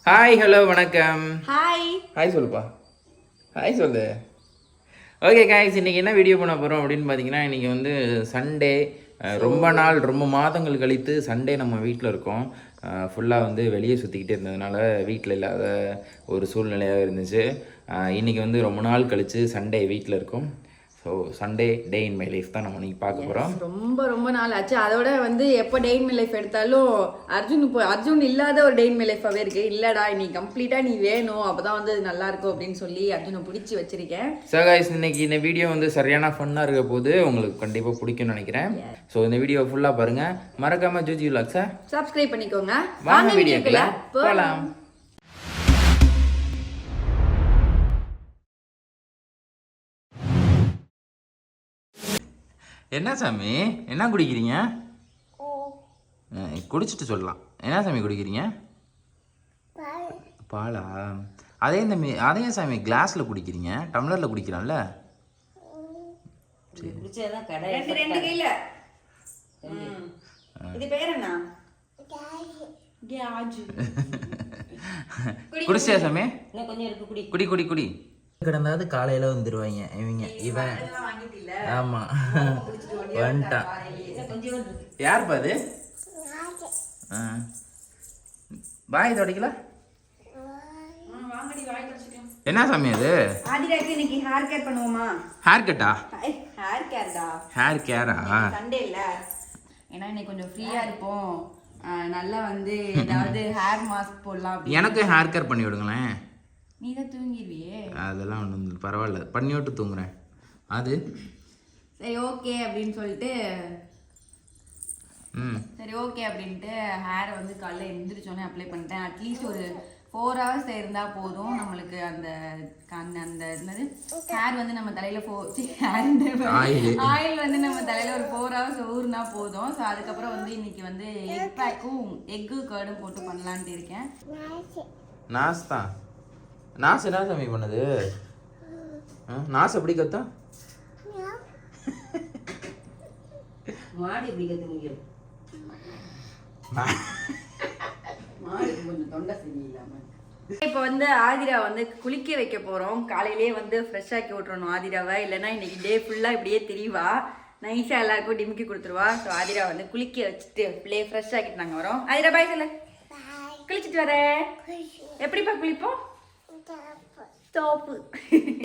Hi hello வணக்கம். Hi hi சொல்லுப்பா. Hi சொல்லு. ஓகே காய்ஸ், இன்றைக்கி என்ன வீடியோ பண்ண போகிறோம் அப்படின்னு பார்த்தீங்கன்னா, இன்றைக்கி வந்து சண்டே. ரொம்ப நாள் ரொம்ப மாதங்கள் கழித்து சண்டே நம்ம வீட்டில் இருக்கோம். ஃபுல்லாக வந்து வெளியே சுற்றிக்கிட்டே இருந்ததுனால வீட்டில் இல்லாத ஒரு சூழ்நிலையாக இருந்துச்சு. இன்றைக்கி வந்து ரொம்ப நாள் கழித்து சண்டே வீட்டில் இருக்கோம். So Sunday day in my life தான் நம்ம இன்னைக்கு பார்க்க போகிறோம். ரொம்ப நாள் ஆச்சு. அதோட வந்து எப்போ டே இன் மை லைஃப் எடுத்தாலும் அர்ஜுன் இல்லாத ஒரு டே இன் மை லைஃபாகவே இருக்கு. இல்லடா நீ கம்ப்ளீட்டாக நீ வேணும், அப்போ தான் வந்து அது நல்லா இருக்கும் அப்படின்னு சொல்லி அர்ஜுனை பிடிச்சி வச்சிருக்கேன். ஸோ கைஸ், இன்னைக்கு இந்த வீடியோ வந்து சரியான ஃபன்னாக இருக்க போது உங்களுக்கு கண்டிப்பாக பிடிக்கும்னு நினைக்கிறேன். ஸோ இந்த வீடியோ ஃபுல்லாக பாருங்கள். மறக்காம ஜூஜி விலாக்ஸை சப்ஸ்கிரைப் பண்ணிக்கோங்க. வாங்க வீடியோக்குள்ள போகலாம். என்ன சாமி, என்ன குடிக்கிறீங்க? குடிச்சிட்டு சொல்லலாம். என்ன சாமி குடிக்கிறீங்க? பாலா? அதே சாமி கிளாஸில் குடிக்கிறீங்க, டம்ளரில் குடிக்கிறான்ல? குடிச்சியா சாமி? குடி குடி குடி. கிடந்தாவது காலையில் வந்துடுவாங்க இவங்க. இவன் ஆமாம் வந்துட்டான். யார் பாது? பாய் தொடக்கல. என்ன சாமி அது? ஆதிராக்கு இன்னைக்கு ஹேர் கேர் பண்ணுவோமா? ஹேர் கட்டா? ஹேர் கேர்டா. ஹேர் கேரா? சண்டே இல்ல, ஏன்னா இன்னைக்கு கொஞ்சம் ஃப்ரீயா இருப்போம். நல்லா வந்து ஏதாவது ஹேர் மாஸ்க் போடலாம். எனக்கு ஹேர் கேர் பண்ணி விடுங்களேன். நீ தான் தூங்கிடுவியே. அதெல்லாம் ஒன்றும் பரவாயில்ல, பண்ணி விட்டு தூங்குறேன். அது சரி ஓகே அப்படின்னு சொல்லிட்டு சரி ஓகே அப்படின்ட்டு ஹேரை வந்து காலைல எழுந்திரிச்சோன்னே அப்ளை பண்ணிட்டேன். அட்லீஸ்ட் ஒரு 4 hours இருந்தால் போதும் நம்மளுக்கு. அந்த அந்த என்னது ஹேர் வந்து நம்ம தலையில் ஆயில் வந்து நம்ம தலையில் ஒரு 4 hours ஊறினா போதும். ஸோ அதுக்கப்புறம் வந்து இன்னைக்கு வந்து எக் பேக்கும் எக்கு கர்டும் போட்டு பண்ணலான்ட்டு இருக்கேன். நாஸ் என்ன சாமி பண்ணுது? நாஸ் எப்படி கத்தா? மாடி எப்படி கத்து? கொஞ்சம் தொண்டை சரியில்லாம. இப்போ வந்து ஆதிரா வந்து குளிக்க வைக்க போறோம். காலையிலேயே வந்து ஃப்ரெஷ் ஆக்கி விட்டுறணும் ஆதிராவை, இல்லைன்னா இன்னைக்கு டே ஃபுல்லா இப்படியே திரிவா. நைஸா எல்லாருக்கும் டிமிக்கி கொடுத்துருவா. ஸோ ஆதிரா வந்து குளிக்க வச்சுட்டு பிள்ளைய ஃப்ரெஷ் ஆக்கிட்டு நாங்கள் வரோம். ஆதிரா பாய் சொல்ல. குளிச்சுட்டு வர. எப்படிப்பா குளிப்போம்?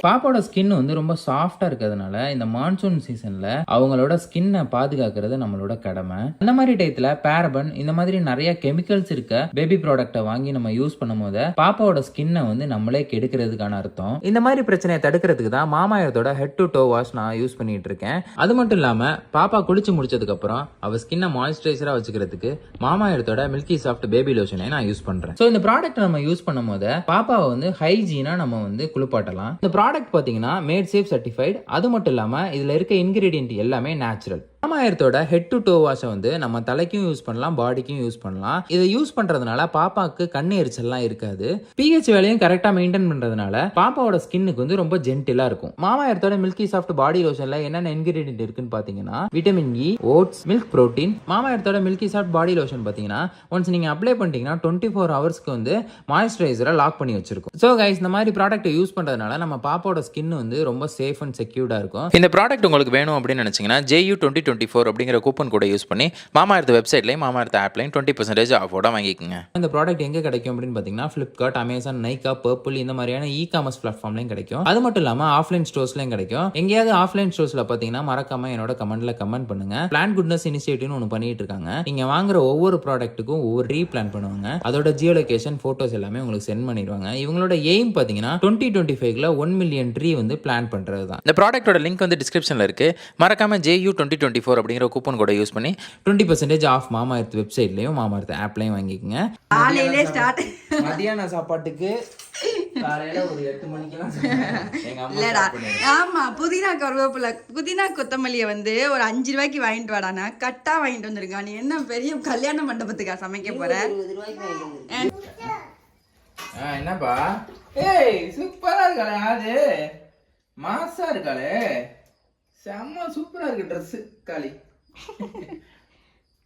பாப்பாவோட ஸ்கின் வந்து ரொம்ப சாஃப்டா இருக்கிறதுனால இந்த மான்சூன் சீசன்ல அவங்களோட ஸ்கின்னை பாதுகாக்கிறது நம்மளோட கடமை. அந்த மாதிரி டயத்துல பேரபன் இந்த மாதிரி நிறைய கெமிக்கல்ஸ் இருக்க பேபி ப்ராடக்ட்டை வாங்கி நம்ம யூஸ் பண்ணும் போது பாப்பாவோட ஸ்கின்னை வந்து நம்மளே கெடுக்கிறதுக்கான அர்த்தம். இந்த மாதிரி பிரச்சனையை தடுக்கிறதுக்கு தான் மாமாயத்தோட ஹெட் டு டோ வாஷ் நான் யூஸ் பண்ணிட்டு இருக்கேன். அது மட்டும் இல்லாம பாப்பா குளிச்சு முடிச்சதுக்கு அப்புறம் அவ ஸ்கின்னை மாய்ஸ்சரைசரா வச்சுக்கிறதுக்கு மாமாயத்தோட மில்கி சாஃப்ட் பேபி லோஷனை நான் யூஸ் பண்றேன். சோ இந்த ப்ராடக்ட் நம்ம யூஸ் பண்ணும் போது பாப்பாவை வந்து ஹைஜீனா நம்ம வந்து குளிப்பாட்டலாம். இந்த ப்ராடக்ட் பாத்தீங்கன்னா மேட் சேஃப் சர்டிஃபைட். அது மட்டும் இல்லாம இதுல இருக்க இன்கிரீடியன்ட் எல்லாமே நேச்சுரல். மாமாயத்தோட ஹெட் டு டோ வாஷை வந்து நம்ம தலைக்கும் யூஸ் பண்ணலாம், பாடிக்கும் யூஸ் பண்ணலாம். இதை யூஸ் பண்றதுனால பாப்பாக்கு கண்ணு எரிச்சல்லாம் இருக்காது. pH வேலையும் கரெக்டா மெயின்டைன் பண்றதுனால பாப்பாவோட ஸ்கின்னுக்கு வந்து ரொம்ப ஜென்டிலா இருக்கும். மாமாயத்தோட மில்கி சாஃப்ட் பாடி லோஷன்ல என்னென்ன இன்கிரீடியன்ட் இருக்குன்னு பாத்தீங்கன்னா vitamin E, oats, milk protein. மாமாயத்தோட மில்கி சாஃப்ட் பாடி லோஷன் பாத்தீங்கன்னா ஒன்ஸ் நீங்க அப்ளை பண்ணிட்டீங்கன்னா 24 ஹவர்ஸ்க்கு வந்து மாய்ஸ்சரைசரை லாக் பண்ணி வச்சிருக்கும். ஸோ கைஸ், இந்த மாதிரி ப்ராடக்ட் யூஸ் பண்றதுனால நம்ம பாப்பாவோட ஸ்கின் வந்து ரொம்ப சேஃப் அண்ட் செக்யூர்டா இருக்கும். இந்த ப்ராடக்ட் உங்களுக்கு வேணும் அப்படின்னு நினைச்சீங்கன்னா JU2024 அப்படிங்கிற கூப்பன் கூட யூஸ் பண்ணி மாமாயர்த் வெப்சைட்லையும் மாமாயர்த் ஆப்லையும் 20% ஆஃபோட வாங்கிக்கோங்க. இந்த ப்ராடக்ட் எங்கே கிடைக்கும் அப்படின்னு பார்த்தீங்கன்னா ஃப்ளிப்கார்ட், அமேசான், நைகா, பர்பிள் இந்த மாதிரியான இ-காமர்ஸ் பிளாட்ஃபார்ம்லையும் கிடைக்கும். அது மட்டும் இல்லாமல் ஆஃப்லைன் ஸ்டோர்ஸ்லையும் கிடைக்கும். எங்கேயாவது ஆஃப்லைன் ஸ்டோர்ஸில் பார்த்தீங்கன்னா மறக்காம என்னோட கமெண்ட்ல கமெண்ட் பண்ணுங்க. பிளான் குட்னஸ் இனிஷியேட்டிவ்னு ஒன்று பண்ணிட்டு இருக்காங்க. நீங்க வாங்குற ஒவ்வொரு ப்ராடக்ட்டுக்கும் ஒவ்வொரு ரீபிளான் பண்ணுவாங்க. அதோட ஜியோ லொகேஷன் போட்டோஸ் எல்லாமே உங்களுக்கு சென்ட் பண்ணிடுவாங்க. இவங்களோட எய்ம் பார்த்தீங்கன்னா 2025ல 1 மில்லியன் ட்ரீ வந்து பிளான் பண்றது தான். இந்த ப்ராடக்ட்டோட லிங்க் வந்து டிஸ்கிரிப்ஷன்ல இருக்கு. மறக்காம JU2024 அப்படிங்கிற கூப்பன் கோடை யூஸ் பண்ணி 20% ஆஃப் மாமாயர்த் வெப்சைட்லயும் மாமாயர்த் ஆப்லயும் வாங்கிக்கோங்க. காலையிலே ஸ்டார்ட். மதியான சாப்பாட்டுக்கு காலையில ஒரு 8 மணிக்கெல்லாம் எங்க அம்மா இல்லடா. ஆமா, புதினா கருவேப்பிலை, புதினா கொத்தமல்லியை வந்து ஒரு 5 ரூபாய்க்கு வாங்கிட்டு வாடானா கட்டா வாங்கிட்டு வந்திருக்கான். நீ என்ன பெரிய கல்யாண மண்டபத்துக்கா சமைக்க போற? என்னப்பா? ஏய், சூப்பரா இருக்காளே, அது மாசா இருக்காளே, செம்ம சூப்பரா இருக்கு ட்ரெஸ். காளி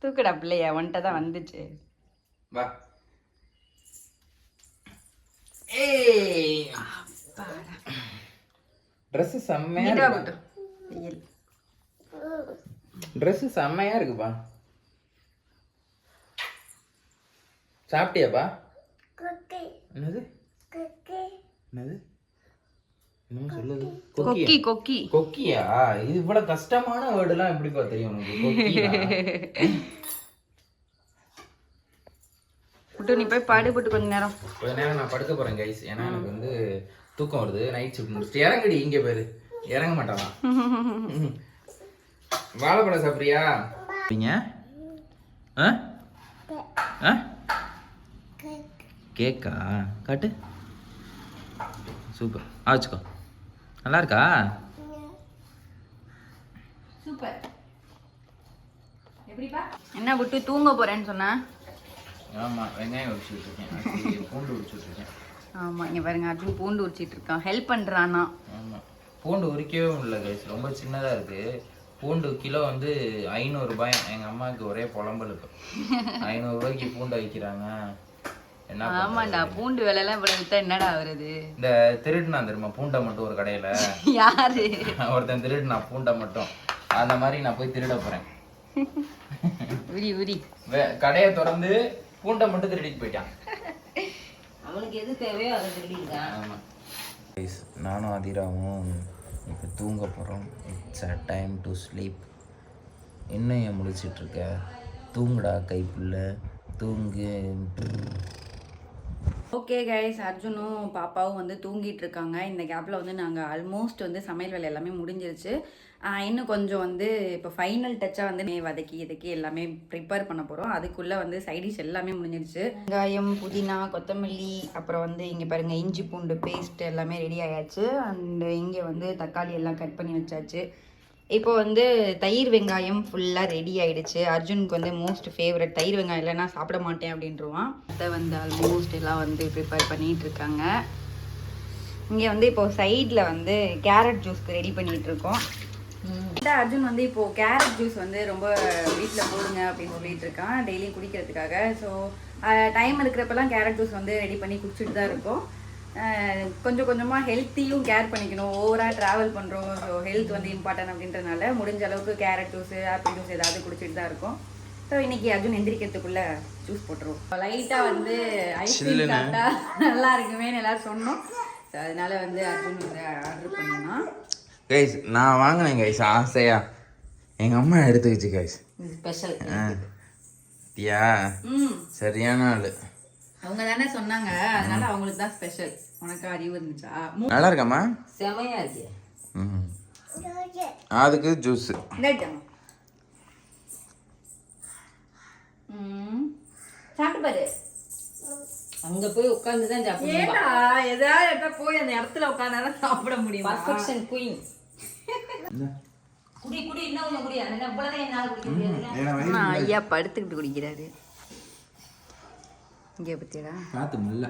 தூக்குடா பிள்ளைய, ஒன்ட்ட தான் வந்துச்சு. வா. ஏய் Dress செம்மையா இருக்கு. வெயில் Dress செம்மையா இருக்குப்பா. சாப்பிட்டியாப்பா? என்னது? என்னது? என்ன சொல்லுது? கொக்கி கொக்கி கொக்கியா? இது இவ்வளவு கஷ்டமான வேர்டுலாம் எப்படிப்பா தெரியும் உனக்கு? கொக்கியா? புட்டு நீ போய் பாடுபட்டு கொஞ்ச நேரம். கொஞ்ச நேரம் நான் படுக்க போறேன் கைஸ். ஏன்னா எனக்கு வந்து தூக்கம் வருது. நைட் ஷிஃப்ட் முடிச்சுட்டு இறங்குடி. இங்க பேரு இறங்க மாட்டானா? வாழைப்பழம் சாப்பிட்றியா? கேக்கா காட்டு. சூப்பர். ஆச்சுக்கோ. நல்லா இருக்கா? சூப்பர். எப்படிப்பா? என்ன புட்டு தூங்க போறேன்னு சொன்னா? ஆமா, வெங்காயம் உரிச்சிட்டு இருக்கேன். பூண்டு உரிச்சிட்டு இருக்கேன். ஆமா, இங்க பாருங்க அர்ஜுன் பூண்டு உரிச்சிட்டு இருக்கான். ஹெல்ப் பண்றானா? ஆமா. பூண்டு உரிக்கவே முடியல கைஸ். ரொம்ப சின்னதா இருக்கு. பூண்டு கிலோ வந்து 500 ரூபாய். எங்க அம்மாவுக்கு ஒரே புலம்பல் இருக்கு. 500 ரூபாய்க்கு பூண்டை விற்கிறாங்க. என்ன? ஆமாண்டா, பூண்டு விலை எல்லாம் இவ்வளவு வித்தா என்னடா வருது? இந்த திருடுனா தெரியுமா பூண்டை மட்டும் ஒரு கடையில? யாரு? ஒருத்தன் திருடுனா பூண்டை மட்டும். அந்த மாதிரி நான் போய் திருட போறேன். உரி உரி. கடையை திறந்து பூண்டை மட்டும் திருடிட்டு போயிட்டான். அவனுக்கு எது தேவையோ அதை திருடிட்டான். ஆமா. நானும் அதிராவும் இப்போ தூங்க போகிறோம். It's a time to sleep. என்ன ஏன் முழிச்சிட்டு இருக்க? தூங்குடா கைப்புள்ள, தூங்கு. ஓகே கைஸ், அர்ஜுனும் பாப்பாவும் வந்து தூங்கிட்டு இருக்காங்க. இந்த கேப்பில் வந்து நாங்கள் ஆல்மோஸ்ட் வந்து சமையல் வேலை எல்லாமே முடிஞ்சிருச்சு. இன்னும் கொஞ்சம் வந்து இப்போ ஃபைனல் டச்சாக வந்து வதக்கி எல்லாமே ப்ரிப்பேர் பண்ண போகிறோம். அதுக்குள்ளே வந்து சைடிஷ் எல்லாமே முடிஞ்சிருச்சு. வெங்காயம், புதினா, கொத்தமல்லி, அப்புறம் வந்து இங்கே பாருங்கள் இஞ்சி பூண்டு பேஸ்ட் எல்லாமே ரெடி ஆயாச்சு. அண்டு இங்கே வந்து தக்காளி எல்லாம் கட் பண்ணி வச்சாச்சு. இப்போ வந்து தயிர் வெங்காயம் ஃபுல்லாக ரெடி ஆகிடுச்சு. அர்ஜுனுக்கு வந்து மோஸ்ட் ஃபேவரட் தயிர் வெங்காயம் இல்லைன்னா சாப்பிட மாட்டேன் அப்படின்ட்டுருவான். அதை வந்து ஆல்மோஸ்ட் எல்லாம் வந்து ப்ரிப்பேர் பண்ணிகிட்டு இருக்காங்க. இங்கே வந்து இப்போது சைடில் வந்து கேரட் ஜூஸ்க்கு ரெடி பண்ணிகிட்ருக்கோம். அர்ஜுன் வந்து இப்போது கேரட் ஜூஸ் வந்து ரொம்ப வீட்டில் போடுங்க அப்படின்னு சொல்லிட்டு இருக்கான், டெய்லியும் குடிக்கிறதுக்காக. ஸோ டைம் இருக்கிறப்பெல்லாம் கேரட் ஜூஸ் வந்து ரெடி பண்ணி குடிச்சிட்டு தான் இருக்கோம். கொஞ்சம் கொஞ்சமாக ஹெல்த்தியும் கேர் பண்ணிக்கணும். ஓவராக ட்ராவல் பண்ணுறோம், ஸோ ஹெல்த் வந்து இம்பார்ட்டன்ட் அப்படின்றதுனால முடிஞ்ச அளவுக்கு கேரட் ஜூஸு, ஆப்பிள் ஜூஸ் ஏதாவது குடிச்சிட்டு தான் இருக்கும். ஸோ இன்னைக்கு அர்ஜுன் எந்திரிக்கிறதுக்குள்ளே ஜூஸ் போட்டுருவோம். லைட்டாக வந்து ஐஸ்கிரீம் சாப்பிட்டா நல்லா இருக்குமேன்னு எல்லாரும் சொன்னோம். ஸோ அதனால வந்து அர்ஜுன் வந்து ஆர்டர் பண்ணினா கைஸ். நான் வாங்கினேன் கைஸ் ஆசையா. எங்கள் அம்மா எடுத்துக்கிச்சு கைஸ். ஸ்பெஷல். யா சரியான ஆள். அவங்க தானே சொன்னாங்க, அதனால அவங்களுக்கு தான் ஸ்பெஷல். உனக்கு அறிவு இருந்துச்சா? நல்லா இருக்காம்மா? செமையா இருக்கு. அதுக்கு ஜூஸ் சாப்பிட்டு பாரு. அங்க போய் உட்கார்ந்து தான் சாப்பிடணும். ஏடா ஏதாவது இடத்துல போய் அந்த இடத்துல உட்கார்ந்தா சாப்பிட முடியும். Perfection queen. குடி குடி இன்னும் குடி. அந்த இவ்வளவு என்னால குடிக்க முடியாது. ஐயா படுத்துக்கிட்டு குடிக்கிறாரு. இங்கே பத்தியடா காத்து முல்ல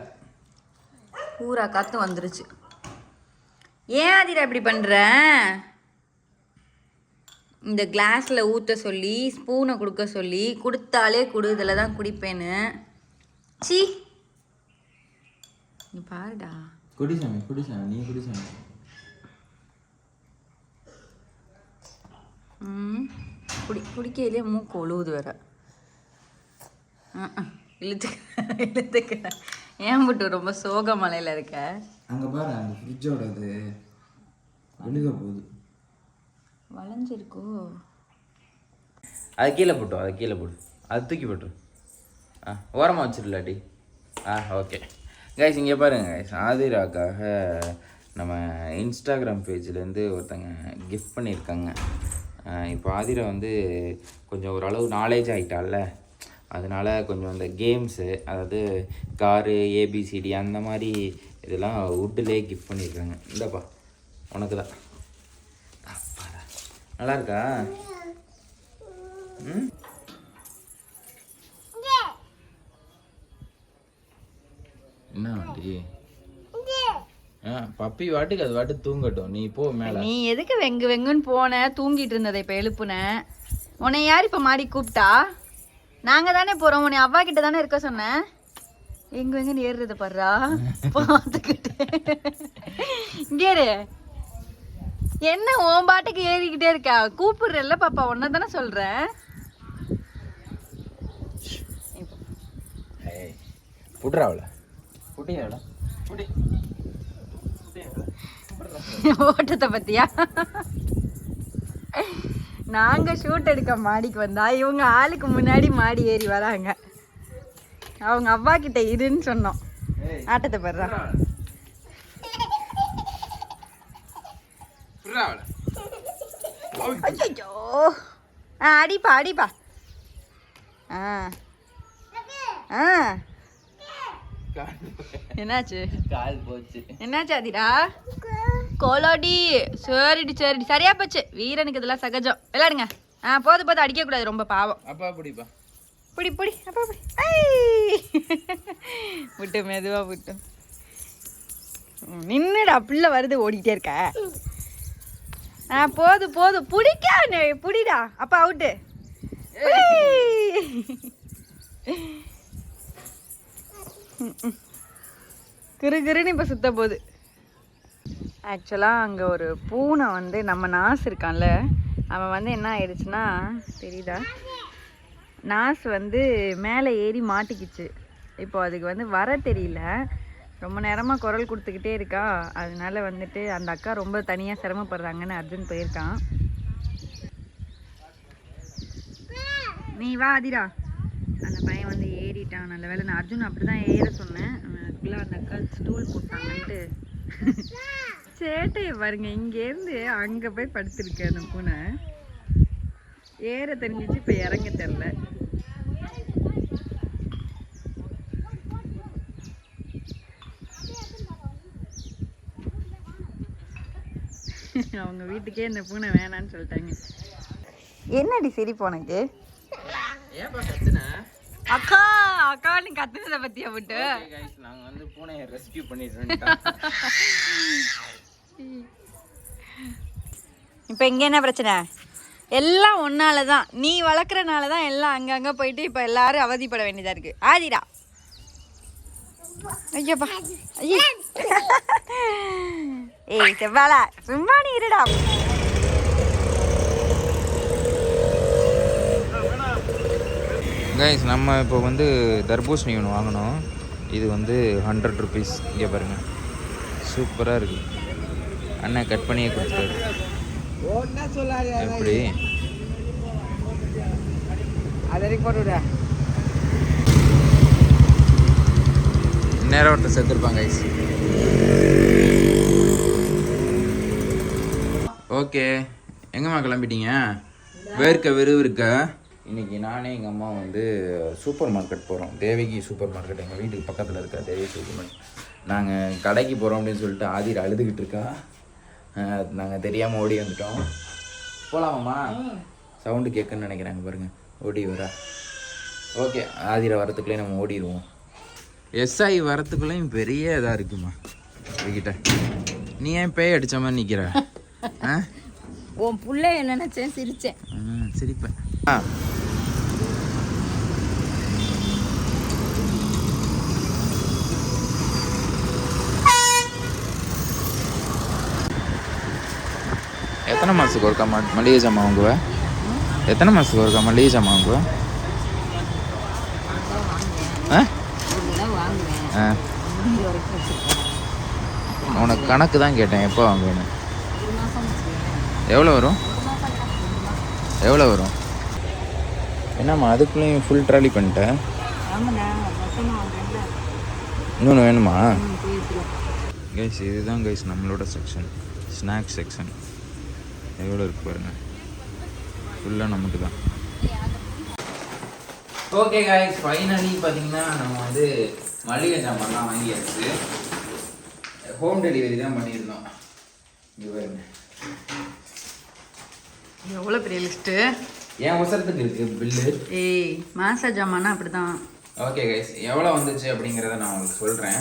பூரா காத்து வந்துருச்சு. ஏன் அதிரா இப்படி பண்ற? இந்த கிளாஸ்ல ஊற்ற சொல்லி ஸ்பூனை கொடுக்க சொல்லி கொடுத்தாலே குடு, இதில் தான் குடிப்பேன்னு. சி நீ பாருடா. குடிசாமி குடிசாமி, நீ குடிசாமி. குடிக்கையிலே மூக்கு ஒழுகுது வேற. இழுத்துக்க. ஏன் மட்டும் ரொம்ப சோக மலையில இருக்க? அங்க பாரு, அந்த ஃப்ரிட்ஜோட இது விழுக போகுது. வளைஞ்சிருக்கோ? அது கீழே போட்டோம், அது கீழே போடு, அது தூக்கி போட்டு ஓரமாக வச்சிடலாட்டி. ஓகே கைஸ், இங்கே பாருங்க கைஸ், ஆதிராக்காக நம்ம இன்ஸ்டாகிராம் பேஜ்லேருந்து ஒருத்தங்க கிஃப்ட் பண்ணியிருக்காங்க. இப்போ ஆதிரா வந்து கொஞ்சம் ஓரளவு நாலேஜ் ஆகிட்டால, அதனால் கொஞ்சம் இந்த கேம்ஸு, அதாவது காரு, ஏபிசிடி அந்த மாதிரி இதெல்லாம் வுட்டிலே கிஃப்ட் பண்ணியிருக்காங்க. இந்தப்பா உனக்கு தான். நல்லா இருக்கா? ம் என்ன வண்டி? பப்பி வாட்டுக்கு அது வாட்டு தூங்கட்டும், நீ போ மேல. நீ எதுக்கு வெங்குன்னு போன? தூங்கிட்டு இருந்ததை இப்போ எழுப்புன. உன்னை யார் இப்போ மாடி கூப்பிட்டா? நாங்கள் தானே போகிறோம். உன்னை அவ்வா கிட்ட தானே இருக்க சொன்னேன். எங்க ஏறுறத பாடுறா பார்த்துக்கிட்டு இங்கே என்ன உன் பாட்டுக்கு ஏறிக்கிட்டே இருக்கா? கூப்பிடுறல்ல பாப்பா, ஒன்ன தானே சொல்றேன். ஓட்டத்தை பத்தியா? நாங்க ஷூட் எடுக்க மாடிக்கு வந்தா இவங்க ஆளுக்கு முன்னாடி மாடி ஏறி வராங்க. அவங்க அவ்வா கிட்ட இருன்னு சொன்னோம். ஆட்டத்தை பாடுறா. ஐயோ அடிப்பா அடிப்பா. என்னாச்சு? கால் போச்சு. என்னாச்சு அதிரா? கோலாடி. சரிடி சரிடி, சரியா போச்சு. வீரனுக்கு இதெல்லாம் சகஜம். விளையாடுங்க. போதும் போதும், அடிக்க கூடாது, ரொம்ப பாவம். அப்பா பிடிப்பா. பிடி பிடி அப்பா பிடி. விட்டு மெதுவா விட்டு நின்னுடா, பிள்ளை வருது, ஓடிக்கிட்டே இருக்க. போதும் போதும், பிடிக்கா புடிடா. அப்பா அவுட்டு. கிருகிருன்னு இப்போ சுத்த போகுது. ஆக்சுவலாக அங்கே ஒரு பூனை வந்து நம்ம நாஸ் இருக்கான்ல, அவன் வந்து என்ன ஆயிடுச்சுன்னா தெரியுதா, நாஸ் வந்து மேலே ஏறி மாட்டிக்கிச்சு. இப்போ அதுக்கு வந்து வர தெரியல, ரொம்ப நேரமாக குரல் கொடுத்துக்கிட்டே இருக்கா. அதனால வந்துட்டு அந்த அக்கா ரொம்ப தனியாக சிரமப்படுறாங்கன்னு அர்ஜுன் போயிருக்கான். நீ வா அதிரா. அந்த பையன் வந்து ஏறிட்டான். நல்ல வேலை, நான் அர்ஜுன் அப்படி தான் ஏற சொன்னேன். அதுக்குள்ளே அந்த அக்கா ஸ்டூல் போட்டாங்கன்ட்டு சேட்டையை பாருங்க. இங்கேருந்து அங்கே போய் படுத்துருக்கு அந்த பூனை. ஏற தெரிஞ்சிச்சு, இப்போ இறங்க தெரில. அவங்க வீட்டுக்கே இந்த பூனை வேணான்னு சொல்லிட்டாங்க. என்னடி சிரிப்பு உனக்கு? அக்கா அக்கா நீ கத்துனதை பத்தியா விட்டு? நாங்க வந்து பூனையை ரெஸ்கியூ பண்ணிடுறோம். இப்போ இங்க என்ன பிரச்சனை? எல்லாம் ஒன்னால தான், நீ வளர்க்குறனால தான் எல்லாம் அங்கங்க போயிட்டு இப்போ எல்லாரும் அவதிப்பட வேண்டியதா இருக்கு. ஆதிரா ஐயப்பா ஐயே. ஏய் செவ்வாழா, சும்மா நீ இருடா. கைஸ், நம்ம இப்போ வந்து தர்பூசணி ஒன்று வாங்கினோம். இது வந்து 100 ருபீஸ். இங்கே பாருங்கள், சூப்பராக இருக்குது. அண்ணன் கட் பண்ணியே கொடுத்துட்டாரு. எப்படி நேரம் ஒருத்தர் சேர்த்துருப்பாங்க கைஸ். ஓகே, எங்கம்மா கிளம்பிட்டீங்க? வேர்க்க விறுவிறுக்க இன்றைக்கி நானே எங்கள் அம்மா வந்து சூப்பர் மார்க்கெட் போகிறோம். தேவகி சூப்பர் மார்க்கெட் எங்கள் வீட்டுக்கு பக்கத்தில் இருக்கா தேவகி சூப்பர் மார்க்கெட். நாங்கள் கடைக்கு போகிறோம் அப்படின்னு சொல்லிட்டு ஆதிர அழுதுகிட்டு இருக்கா. நாங்கள் தெரியாமல் ஓடி வந்துட்டோம். போகலாமாம்மா? சவுண்டு கேட்குன்னு நினைக்கிறாங்க பாருங்கள், ஓடி வரா. ஓகே, ஆதிர வரத்துக்குள்ளே நம்ம ஓடிடுவோம். எஸ்ஐ வரத்துக்குள்ளேயும் பெரிய இதாக இருக்குமா இதுகிட்ட. நீ ஏன் பேய் அடித்த மாதிரி நிற்கிற? உன் புள்ள என்ன நினைச்சேன், சிரிச்சேன். சிரிப்பேன். எத்தனை மாதத்துக்கு ஒருக்கா மளிகை ஜாமான் வாங்குவேன்? எத்தனை மாதத்துக்கு ஒருக்கா மளிகை ஜாமான் வாங்குவேன்? உனக்கு கணக்கு தான் கேட்டேன், எப்போ வாங்குவேன்னு. எவ்வளோ வரும்? எவ்வளோ வரும்? என்னம்மா அதுக்குள்ளேயும் ஃபுல் ட்ராலி பண்ணிட்டேன். இன்னொன்று வேணுமா? கைஸ், இதுதான் கைஸ் நம்மளோட செக்ஷன், ஸ்நாக்ஸ் செக்ஷன். எவ்வளோ இருக்கு பாருங்க, ஃபுல்லாக நமக்கு தான். ஓகே கைஸ், ஃபைனலி பார்த்தீங்கன்னா நம்ம வந்து மளிகை சாமான்லாம் வாங்கியாச்சு. ஹோம் டெலிவரி தான் பண்ணியிருந்தோம். இங்கே பாருங்க, எவ்வளோ பெரிய லிஸ்ட்டு. என் அவசரத்துக்கு இருக்குது பில்லு. ஏய், மாசா ஜாமானா அப்படி தான். ஓகே கைஸ், எவ்வளோ வந்துச்சு அப்படிங்கிறத நான் உங்களுக்கு சொல்கிறேன்.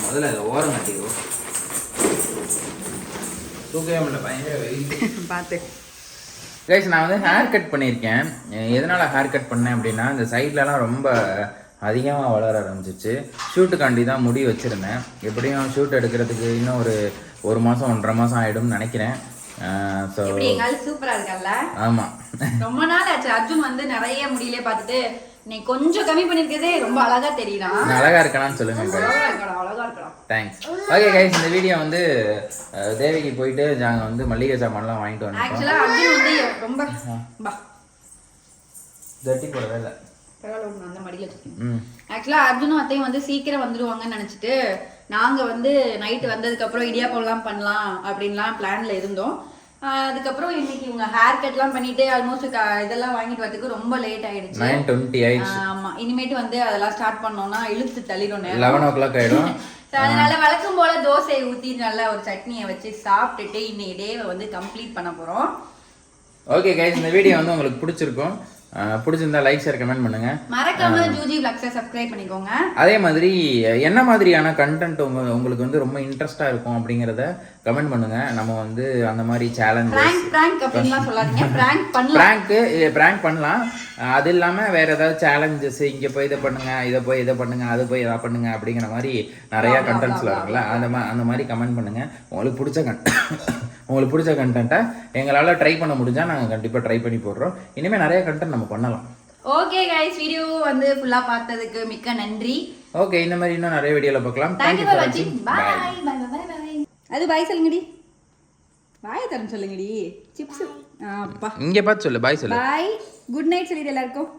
முதல்ல அதை ஓரம் கட்டிடுவோம். தூக்கவே முடியல, பயங்கர வெயிட். பார்த்து கைஸ், நான் வந்து ஹேர் கட் பண்ணியிருக்கேன். எதனால் ஹேர் கட் பண்ணேன் அப்படின்னா, இந்த சைட்லலாம் ரொம்ப அதிகமாக வளர ஆரம்பிச்சிச்சு. ஷூட்டுக்காண்டி தான் முடி வச்சுருந்தேன். எப்படியும் ஷூட் எடுக்கிறதுக்கு இன்னும் ஒரு மாதம் 1.5 மாதம் ஆகிடும்னு நினைக்கிறேன். ஸோ சூப்பரா இருக்கல்ல. ஆமா, ரொம்ப நாள் ஆச்சு. அர்ஜுன் வந்து நிறைய முடியல பார்த்துட்டு நீ கொஞ்சம் கம்மி பண்ணிருக்கதே ரொம்ப அழகா தெரியலாம். அழகா இருக்கலாம்னு சொல்லுங்க. அழகா இருக்கலாம். தேங்க்ஸ். ஓகே கைஸ், இந்த வீடியோ வந்து தேவிக்கு போயிட்டு நாங்கள் வந்து மளிகை சாமான்லாம் வாங்கிட்டு வந்தோம். ஆக்சுவலா அர்ஜுன் வந்து ரொம்ப ஜட்டி போடவே இல்லை. பரவாயில்ல, அந்த மடியில வச்சிருக்கேன். ஆக்சுவலா அர்ஜுனும் அத்தையும் வந்து சீக்கிரம் வந்துருவாங்கன்னு நினைச்சிட்டு நாங்க வந்து நைட்டு வந்ததுக்கு அப்புறம் இடியாப்பம்லாம் பண்ணலாம் அப்படின்லாம் பிளான்ல இருந்தோம். அதுக்கப்புறம் இன்னைக்கு இவங்க ஹேர் கட்லாம் பண்ணிட்டு ஆல்மோஸ்ட் இதெல்லாம் வாங்கிட்டு வரதுக்கு ரொம்ப லேட் ஆயிடுச்சு. 9:20 ஆயிடுச்சு. ஆமா, இனிமேட்டு வந்து அதெல்லாம் ஸ்டார்ட் பண்ணோம்னா இழுத்து தள்ளிடும். 11 o'clock ஆயிடும். அதனால வழக்கம் போல தோசையை ஊத்தி நல்லா ஒரு சட்னியை வச்சு சாப்பிட்டுட்டு இன்னைக்கு டேவை வந்து கம்ப்ளீட் பண்ண போறோம். ஓகே கைஸ், இந்த வீடியோ வந்து உங்களுக்கு பிடிச்சிருக்கும். பிடிச்சிருந்தா லைக் ஷேர் கமெண்ட் பண்ணுங்க. மறக்காம ஜூஜி vlogs சப்ஸ்கிரைப் பண்ணிக்கோங்க. அதே மாதிரி என்ன மாதிரியான கண்டென்ட் உங்களுக்கு வந்து ரொம்ப இன்ட்ரெஸ்டா இருக்கும் அப்படிங்கறத கமெண்ட் பண்ணுங்க. நம்ம வந்து அந்த மாதிரி சேலஞ்சஸ் பிராங்க் அப்படின்லாம் சொல்லாதீங்க. பிராங்க் பண்ணலாம். அது இல்லாம வேற ஏதாவது சேலஞ்சஸ், இங்க போய் இதை பண்ணுங்க, இதை பண்ணுங்க, அது போய் இதை பண்ணுங்க அப்படிங்கிற மாதிரி நிறைய கண்டென்ட்ஸ்ல இருக்குல்ல, அந்த மாதிரி கமெண்ட் பண்ணுங்க. உங்களுக்கு பிடிச்ச கண்டென்ட்டை எங்களால் ட்ரை பண்ண முடிஞ்சால் நாங்கள் கண்டிப்பாக ட்ரை பண்ணி போடுறோம். இனிமேல் நிறைய கண்டென்ட் நம்ம பண்ணலாம். ஓகே கைஸ், வீடியோ வந்து ஃபுல்லாக பார்த்ததுக்கு மிக்க நன்றி. ஓகே, இந்த மாதிரி இன்னும் நிறைய வீடியோவில் பார்க்கலாம். தேங்க்யூ ஃபார் வாட்சிங். பை. அது பாய் சொல்லுங்கடி. பாய் தரம் சொல்லுங்கடி. சிப்ஸ் அப்பா இங்கே பார்த்து சொல்லு. பாய் சொல்லு. பாய். குட் நைட் சொல்லிடு எல்லாருக்கும்.